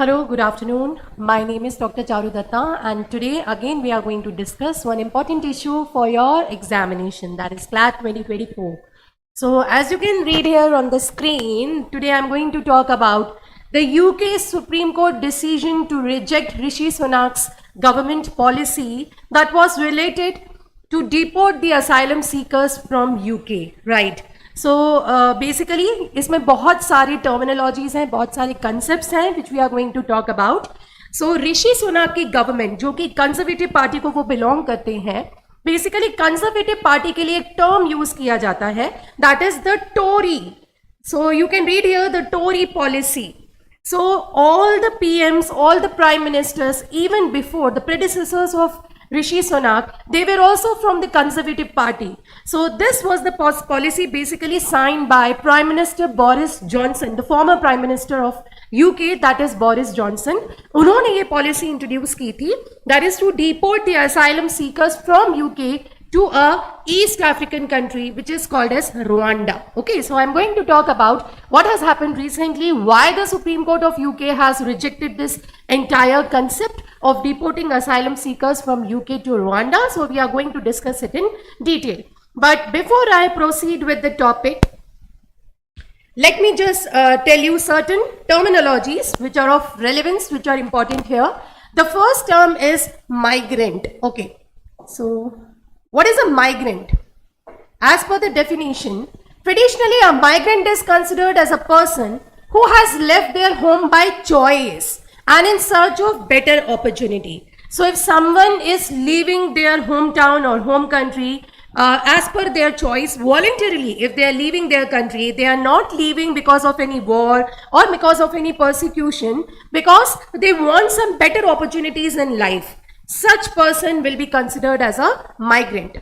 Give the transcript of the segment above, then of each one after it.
Hello, good afternoon. My name is Dr. Charu Datta, and today again we are going to discuss one important issue for your examination, that is CLAT 2024. So as you can read here on the screen, today I am going to talk about the UK Supreme Court decision to reject Rishi Sunak's government policy that was related to deport the asylum seekers from UK, right? So basically इसमें बहुत सारी terminologies हैं, बहुत सारे concepts हैं which we are going to talk about. So ऋषि सुनाक की government जो कि conservative party को वो belong करते हैं, basically conservative party के लिए एक term use किया जाता है, that is the Tory. So you can read here the Tory policy. So all the PMs, all the prime ministers, even before the predecessors of Rishi Sunak, they were also from the Conservative Party. So this was the policy basically signed by Prime Minister Boris Johnson, the former Prime Minister of UK, that is Boris Johnson. उन्होंने ये policy introduce की थी, that is to deport the asylum seekers from UK to a East African country which is called as Rwanda. Okay, so I'm going to talk about what has happened recently, why the Supreme Court of UK has rejected this entire concept of deporting asylum seekers from UK to Rwanda. So we are going to discuss it in detail. But before I proceed with the topic, let me just tell you certain terminologies which are of relevance, which are important here. The first term is migrant. Okay, so what is a migrant? As per the definition, traditionally a migrant is considered as a person who has left their home by choice and in search of better opportunity. So if someone is leaving their hometown or home country as per their choice voluntarily, if they are leaving their country, they are not leaving because of any war or because of any persecution, because they want some better opportunities in life. Such person will be considered as a migrant.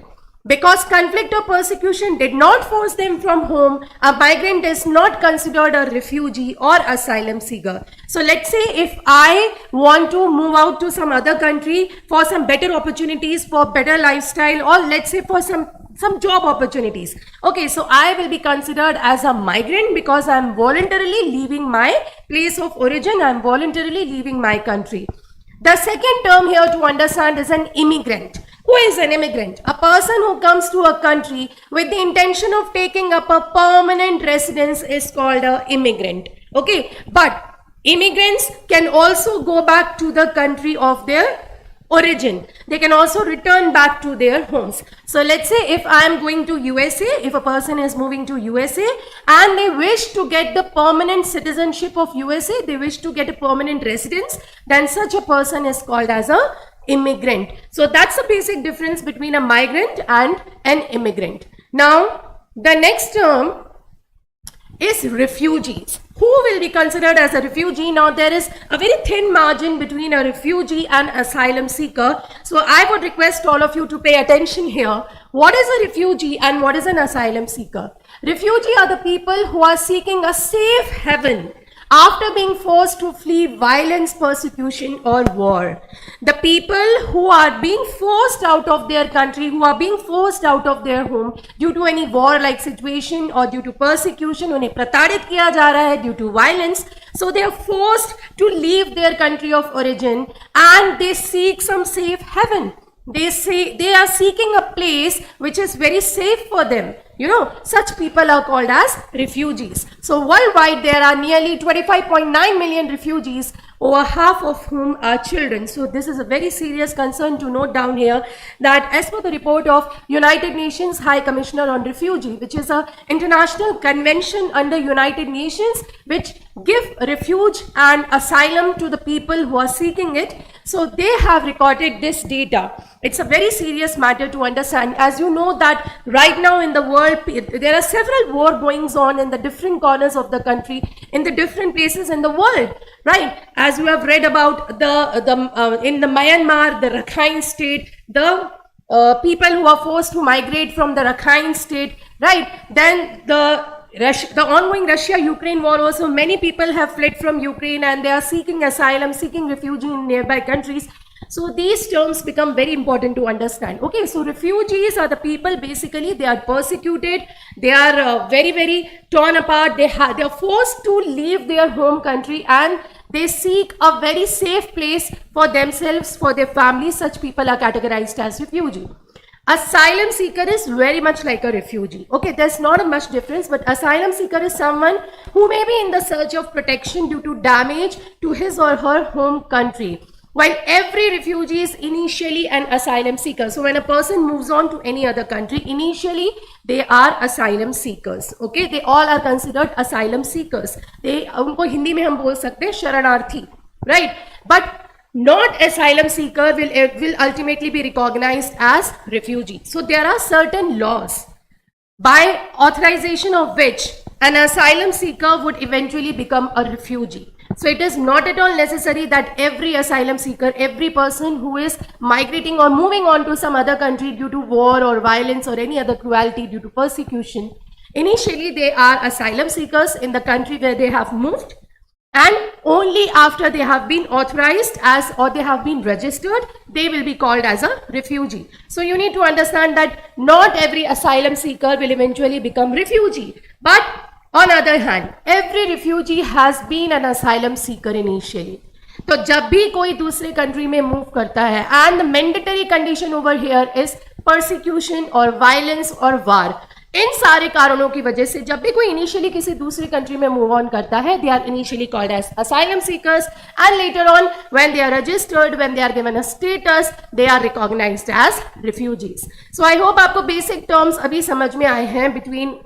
Because conflict or persecution did not force them from home, a migrant is not considered a refugee or asylum seeker. So let's say if I want to move out to some other country for some better opportunities, for better lifestyle, or let's say for some job opportunities. Okay, so I will be considered as a migrant because I am voluntarily leaving my place of origin, I am voluntarily leaving my country. The second term here to understand is an immigrant. Who is an immigrant? A person who comes to a country with the intention of taking up a permanent residence is called an immigrant. Okay, but immigrants can also go back to the country of their origin. They can also return back to their homes. So let's say if I am going to USA, if a person is moving to USA and they wish to get the permanent citizenship of USA, they wish to get a permanent residence, then such a person is called as a immigrant. So that's the basic difference between a migrant and an immigrant. Now, the next term is refugees. Who will be considered as a refugee? Now there is a very thin margin between a refugee and asylum seeker. So I would request all of you to pay attention here. What is a refugee and what is an asylum seeker? Refugee are the people who are seeking a safe haven after being forced to flee violence, persecution or war. The people who are being forced out of their country, who are being forced out of their home due to any war-like situation or due to persecution, उन्हें प्रताड़ित किया जा रहा है due to violence, so they are forced to leave their country of origin and they seek some safe haven. They say they are seeking a place which is very safe for them. You know, such people are called as refugees. So worldwide there are nearly 25.9 million refugees, over half of whom are children. So this is a very serious concern to note down here, that as per the report of United Nations High Commissioner on Refugee, which is an international convention under United Nations which give refuge and asylum to the people who are seeking it. So they have recorded this data. It's a very serious matter to understand. As you know that right now in the world, there are several war goings on in the different corners of the country, in the different places in the world, right? As you have read about in the Myanmar, the Rakhine state, the people who are forced to migrate from the Rakhine state, right? Then the ongoing Russia-Ukraine war also, many people have fled from Ukraine and they are seeking asylum, seeking refuge in nearby countries. So these terms become very important to understand. Okay, so refugees are the people, basically they are persecuted, they are very torn apart, they are forced to leave their home country and they seek a very safe place for themselves, for their families. Such people are categorized as refugee. Asylum seeker is very much like a refugee. Okay, there's not a much difference, but asylum seeker is someone who may be in the search of protection due to damage to his or her home country. While every refugee is initially an asylum seeker. So when a person moves on to any other country, initially they are asylum seekers. Okay, they all are considered asylum seekers. उनको हिंदी में हम बोल सकते हैं शरणार्थी, right? But not asylum seeker will ultimately be recognized as refugee. So there are certain laws by authorization of which an asylum seeker would eventually become a refugee. So it is not at all necessary that every asylum seeker, every person who is migrating or moving on to some other country due to war or violence or any other cruelty due to persecution, initially they are asylum seekers in the country where they have moved, and only after they have been authorized as or they have been registered, they will be called as a refugee. So you need to understand that not every asylum seeker will eventually become refugee, but on other hand, every refugee has been an asylum seeker initially. तो जब भी कोई दूसरे country में move करता है, and the mandatory condition over here is persecution or violence or war. इन सारे कारणों की वजह से जब भी कोई इनिशियली किसी दूसरी कंट्री में मूव ऑन करता है, they are initially called as asylum seekers, and later on when they are registered, when they are given a status, they are recognized as refugees. So I hope आपको basic terms अभी समझ में आए हैं between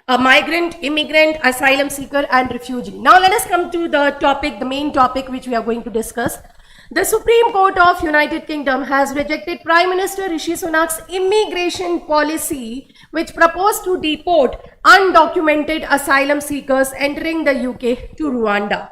a migrant, immigrant, asylum seeker and refugee. Now let us come to the topic, the main topic which we are going to discuss. The Supreme Court of United Kingdom has rejected Prime Minister Rishi Sunak's immigration policy which proposed to deport undocumented asylum seekers entering the UK to Rwanda.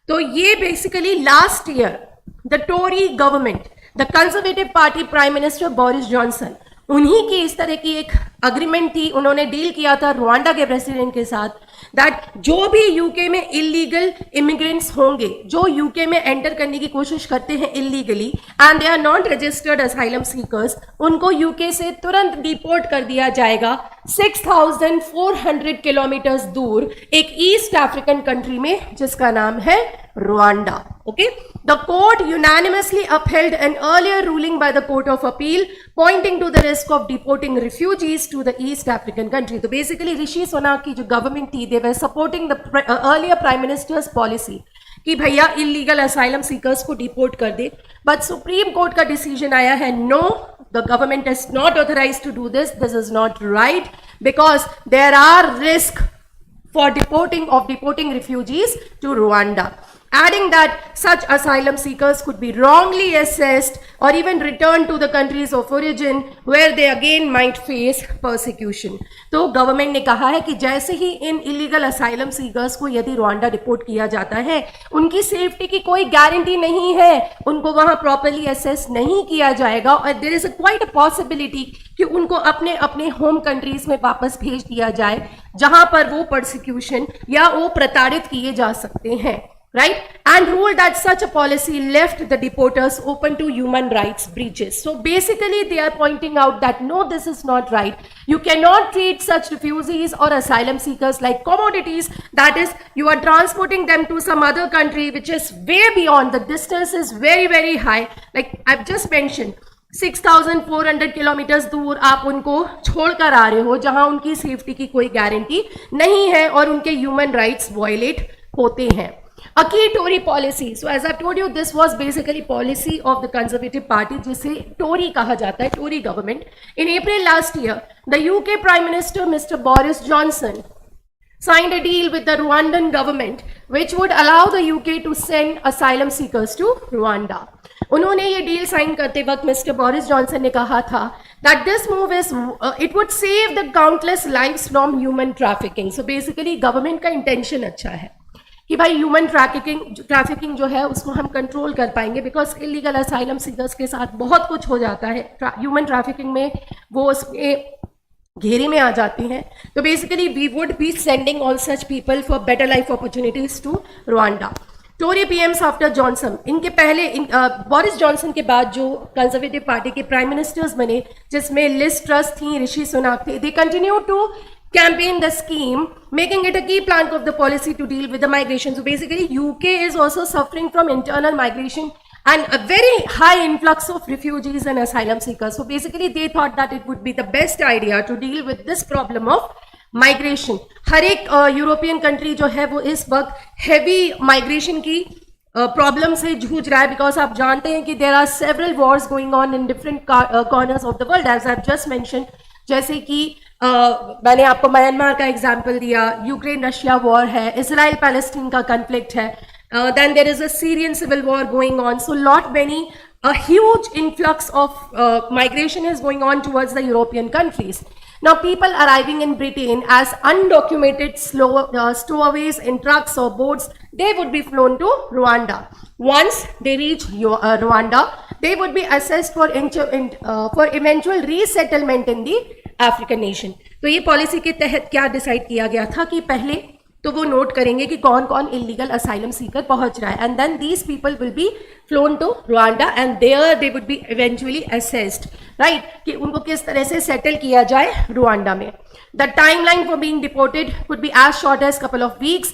So ये basically last year the Tory government, the Conservative Party Prime Minister Boris Johnson, उन्हीं की इस तरह की एक agreement थी, उन्होंने deal किया था रुवांडा के प्रेसिडेंट के साथ, दैट जो भी यूके में इलीगल इमिग्रेंट्स होंगे, जो यूके में एंटर करने की कोशिश करते हैं illegally and they are not registered asylum seekers, उनको यूके से तुरंत डिपोर्ट कर दिया जाएगा 6,400 किलोमीटर दूर एक ईस्ट अफ्रीकन कंट्री में जिसका नाम है Rwanda. Okay, the court unanimously upheld an earlier ruling by the Court of Appeal pointing to the risk of deporting refugees to the East African country. So basically Rishi Sunak की जो government थी, they were supporting the earlier Prime Minister's policy कि भैया illegal asylum seekers को deport कर दे, but Supreme Court का decision आया है no, the government is not authorized to do this, this is not right because there are risk for deporting refugees to Rwanda. Adding that such asylum seekers could be wrongly assessed or even returned to the countries of origin where they again might face persecution. तो government ने कहा है कि जैसे ही इन illegal asylum seekers को यदि Rwanda deport किया जाता है, उनकी सेफ्टी की कोई गारंटी नहीं है, उनको वहां प्रॉपर्ली असेस नहीं किया जाएगा और there is quite a possibility कि उनको अपने अपने होम कंट्रीज में वापस भेज दिया जाए जहां पर वो परसिक्यूशन या वो प्रताड़ित किए जा सकते हैं. Right, and ruled that such a policy left the deporters open to human rights breaches. So basically they are pointing out that no, this is not right. You cannot treat such refugees or asylum seekers like commodities. That is, you are transporting them to some other country which is way beyond, the distance is very, very high. Like I've just mentioned, 6,400 kilometre दूर आप उनको छोड़कर आ रहे हो जहां उनकी safety की कोई गारंटी नहीं है और उनके ह्यूमन राइट्स वायलेट होते हैं. A key Tory policy. So as I've told you, this was basically policy of the Conservative Party, जिसे Tory कहा जाता है, Tory government. In April last year, the UK Prime Minister Mr. Boris Johnson signed a deal with the Rwandan government, which would allow the UK to send asylum seekers to Rwanda. उन्होंने ये deal sign करते वक्त mister Boris Johnson ने कहा था that this move is it would save the countless lives from human trafficking. So basically government का intention अच्छा है कि भाई ह्यूमन ट्रैफिकिंग जो है उसको हम कंट्रोल कर पाएंगे, बिकॉज इलीगल असाइलम सीकर्स के साथ बहुत कुछ हो जाता है, ह्यूमन ट्रैफिकिंग में वो उसके घेरे में आ जाती हैं. तो basically we would be sending all such people for better life opportunities to Rwanda. Tory PMs after Johnson, इनके पहले बोरिस जॉनसन के बाद जो कंजर्वेटिव पार्टी के प्राइम मिनिस्टर्स बने जिसमें लिज ट्रस थी, ऋषि सुनाक थे, they continue to campaign the scheme, making it a key plank of the policy to deal with the migration. So basically, UK is also suffering from internal migration and a very high influx of refugees and asylum seekers. So basically, they thought that it would be the best idea to deal with this problem of migration. हर एक European country जो है वो इस वक्त heavy migration की problem से जूझ रहा है, बिकॉज आप जानते हैं कि there are several wars going on in different corners of the world, as I just mention. जैसे कि मैंने आपको म्यांमार का एग्जाम्पल दिया, यूक्रेन रशिया वॉर है, इसराइल पैलेस्टीन का कन्फ्लिक्ट है, then there is a Syrian civil war going on. So a huge influx of migration is going on towards the European countries. Now people arriving in Britain as undocumented stowaways in trucks or boats, they would be flown to Rwanda. Once they reach Rwanda, they would be assessed for eventual resettlement in the African nation. तो ये policy के तहत क्या decide किया गया था कि पहले तो वो नोट करेंगे कि कौन कौन इलीगल असाइलम सीकर पहुंच रहा है, and then these people will be flown to Rwanda and there they would be eventually assessed, right, कि उनको किस तरह से सेटल किया जाए रुवांडा में. The timeline for being deported would be as short as couple of weeks.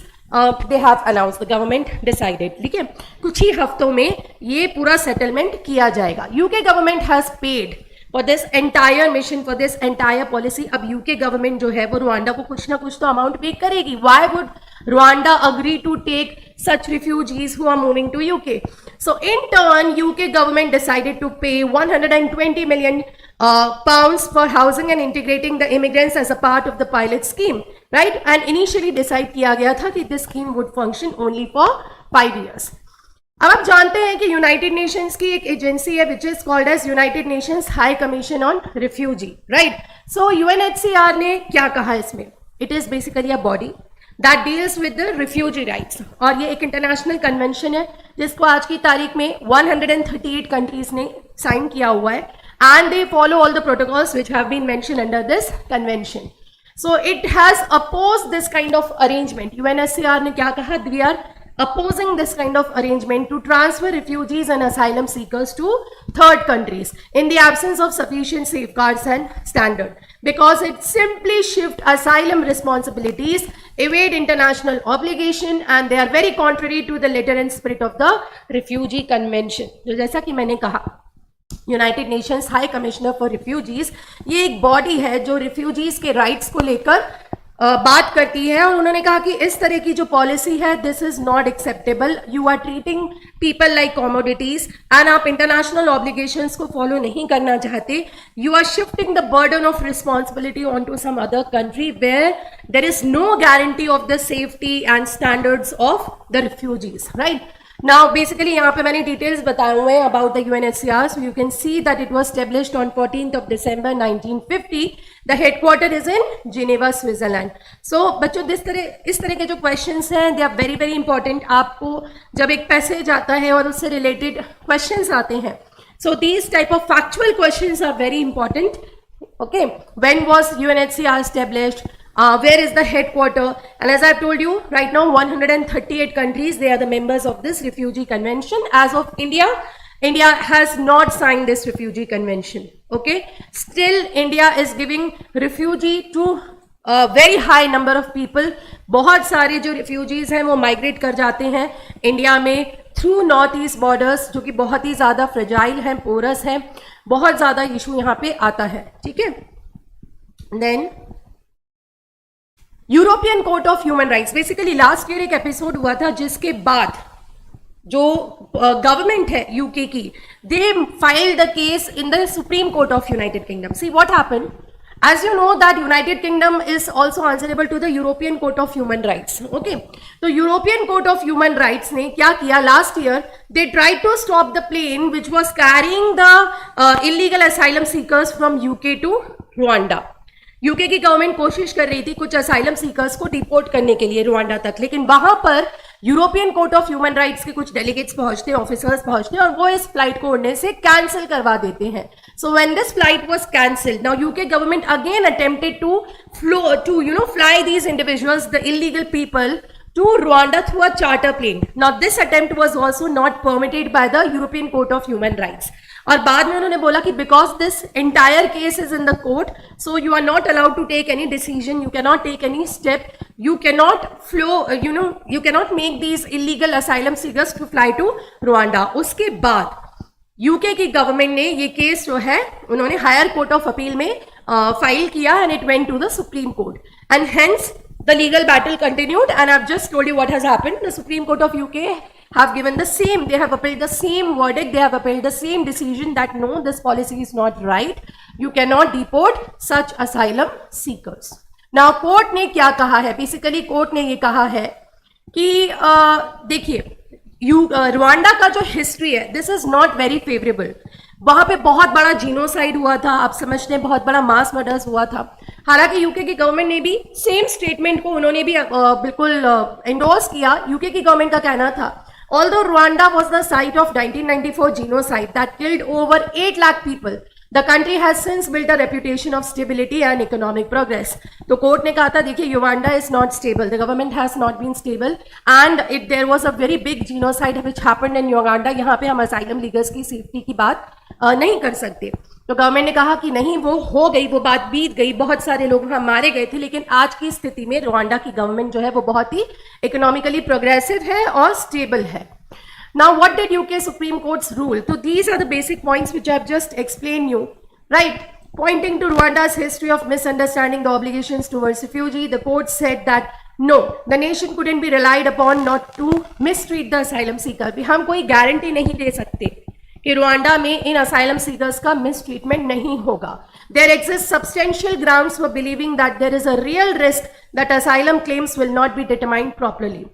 They have announce, the government decided. ठीक है, कुछ ही हफ्तों में ये पूरा सेटलमेंट किया जाएगा. UK government has paid for this entire mission, for this entire policy. अब यूके गवर्नमेंट जो है वो रुवांडा को कुछ ना कुछ तो अमाउंट पे करेगी. Why would Rwanda agree to take such refugees who are moving to UK? So in turn, UK government decided to pay 120 million pounds for housing and integrating the immigrants as a part of the pilot scheme, right? And initially decide किया गया था कि this scheme would function only for 5 years. अब आप जानते हैं कि United Nations की एक एजेंसी है which is called as United Nations High Commission on refugee, right. So UNHCR ने क्या कहा इसमें? It is basically a body that deals with the refugee rights, और ये एक इंटरनेशनल कन्वेंशन है जिसको आज की तारीख में 138 कंट्रीज ने साइन किया हुआ है, and they follow all the protocols which have been mentioned under this convention. So it has oppose this kind of arrangement. UNHCR ने क्या कहा? We are opposing this kind of arrangement to transfer refugees and asylum seekers to third countries in the absence of sufficient safeguards and standard, because it simply shift asylum responsibilities, evade international obligation, and they are very contrary to the letter and spirit of the refugee convention. जो जैसा कि मैंने कहा, United Nations high commissioner for refugees ये एक body है जो refugees के राइट्स को लेकर बात करती है, और उन्होंने कहा कि इस तरह की जो पॉलिसी है this is not acceptable. You are treating people like commodities and आप इंटरनेशनल ऑब्लिगेशंस को फॉलो नहीं करना चाहते. You are shifting the burden of responsibility on to some other country where there is no guarantee of the safety and standards of the refugees, right. Now basically यहाँ पे मैंने details बताए हुए हैं about the UNHCR. So you can see that it was established on 14th of December 1950. The headquarter is in Geneva, Switzerland. So बच्चों इस तरह के जो questions हैं they are very very important. आपको जब एक पैसेज आता है और उससे related questions आते हैं, so these type of factual questions are very important. Okay, when was UNHCR established? Where is the headquarter? And as I've told you, right now 138 countries, they are the members of this refugee convention. As of India, India has not signed this refugee convention. Okay, still India is giving refugee to a very high number of people. बहुत सारे जो refugees हैं वो migrate कर जाते हैं India में through north east borders, जो कि बहुत ही ज़्यादा फ्रेजाइल हैं, पोरस हैं, बहुत ज़्यादा इशू यहाँ पे आता है. ठीक है, then European court of human rights. Basically last year एक एपिसोड हुआ था जिसके बाद जो गवर्नमेंट है यूके की, they filed the case in the supreme court of United Kingdom. See what happened, as you know that United Kingdom is also answerable to the European Court of Human Rights. Okay, तो European Court of Human Rights ने क्या किया last year? They tried to stop the plane which was carrying the illegal asylum seekers from UK to Rwanda. UK की government कोशिश कर रही थी कुछ असाइलम सीकर्स को डिपोर्ट करने के लिए रुवांडा तक, लेकिन वहां पर European court of human rights के कुछ डेलीगेट्स पहुंचते, ऑफिसर्स पहुंचते और वो इस फ्लाइट को उड़ने से कैंसिल करवा देते हैं. So when this flight was cancelled, now UK government again attempted to fly these individuals, the illegal people, to Rwanda through a charter plane. Now this attempt was also not permitted by the European Court of Human Rights. और बाद में उन्होंने बोला कि because this entire case is in the court, so you are not allowed to take any decision, you cannot take any step, you cannot you cannot make these illegal asylum seekers to fly to Rwanda. उसके बाद UK की government ने ये case जो है उन्होंने higher court of appeal में file किया and it went to the supreme court and hence the legal battle continued, and I've just told you what has happened. The Supreme Court of UK have given the same, they have appealed the same verdict, they have appealed the same decision that no, this policy is not right. You cannot deport such asylum seekers. Now court ने क्या कहा है? Basically court ने ये कहा है कि देखिए रुवांडा का जो हिस्ट्री है, this is not very favourable. वहां पे बहुत बड़ा जीनोसाइड हुआ था, आप समझते हैं, बहुत बड़ा मास मर्डर्स हुआ था. हालांकि यूके की गवर्नमेंट ने भी सेम स्टेटमेंट को उन्होंने भी बिल्कुल एंडोर्स किया. यूके की गवर्नमेंट का कहना था, although Rwanda was the site of 1994 genocide that killed over 8 lakh people, the country has since built a reputation of stability and economic progress. तो कोर्ट ने कहा था, देखिए Rwanda is not stable, the government has not been stable and there was a very big genocide which happened in Rwanda. यहाँ पे हम asylum seekers की safety की बात नहीं कर सकते. तो गवर्नमेंट ने कहा कि नहीं, वो हो गई, वो बात बीत गई, बहुत सारे लोग वहाँ मारे गए थे, लेकिन आज की स्थिति में रुवांडा की गवर्नमेंट जो है वो बहुत ही इकोनॉमिकली प्रोग्रेसिव है और स्टेबल है. Now, what did UK Supreme Court's rule? So these are the basic points which I have just explained you, right? Pointing to Rwanda's history of misunderstanding the obligations towards refugee, the court said that no, the nation couldn't be relied upon not to mistreat the asylum seeker. हम कोई guarantee नहीं दे सकते कि Rwanda में इन asylum seekers का mistreatment नहीं होगा. There exists substantial grounds for believing that there is a real risk that asylum claims will not be determined properly.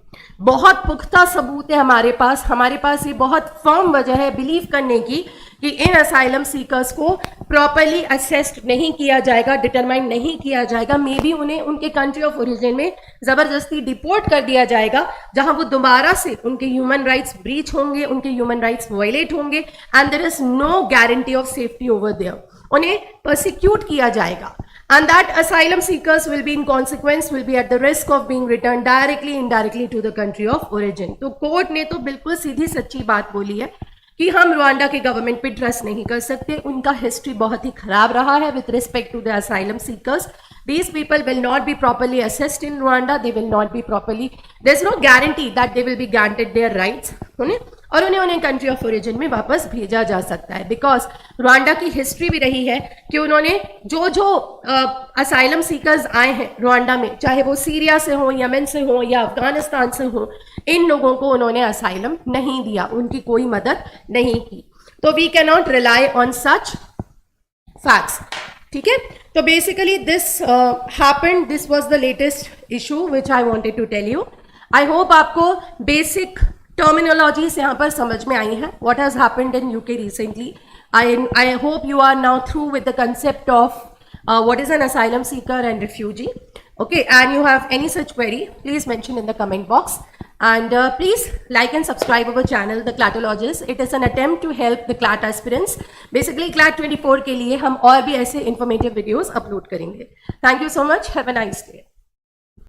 बहुत पुख्ता सबूत है हमारे पास ये बहुत फर्म वजह है बिलीव करने की कि इन asylum seekers को प्रॉपरली असेस्ड नहीं किया जाएगा, डिटरमाइन नहीं किया जाएगा. मे बी उन्हें उनके कंट्री ऑफ ओरिजिन में जबरदस्ती डिपोर्ट कर दिया जाएगा, जहां वो दोबारा से उनके ह्यूमन राइट्स ब्रीच होंगे, उनके ह्यूमन राइट्स वायलेट होंगे and there is no guarantee of safety over there. उन्हें परसिक्यूट किया जाएगा and that asylum seekers will be in consequence will be at the risk of being returned directly indirectly to the country of origin. तो court ने तो बिल्कुल सीधी सच्ची बात बोली है कि हम रुवांडा के गवर्नमेंट पे ट्रस्ट नहीं कर सकते. उनका हिस्ट्री बहुत ही खराब रहा है with respect to the asylum seekers. These people will not be properly assessed in Rwanda. They will not be properly. There's no guarantee that they will be granted their rights. और उन्हें country of origin में वापस भेजा जा सकता है. Because Rwanda की history भी रही है कि उन्होंने जो असाइलम सीकर्स आए हैं रुवांडा में, चाहे वो सीरिया से हो, यमन से हो या अफगानिस्तान से हो, इन लोगों को उन्होंने असाइलम नहीं दिया, उनकी कोई मदद नहीं की. तो we can not rely on such facts. ठीक है, तो basically this happened, this was the latest issue which I wanted to tell you. I hope आपको बेसिक टर्मिनोलॉजीज यहाँ पर समझ में आई है. What has happened in UK recently. I hope you are now through with the concept of what is an asylum seeker and refugee. Okay, and you have any such query, please mention in the comment box. And please like and subscribe our channel, The Clatologist. It is an attempt to help the CLAT aspirants. Basically, CLAT 24 के लिए हम और भी ऐसे informative videos upload करेंगे. Thank you so much. Have a nice day.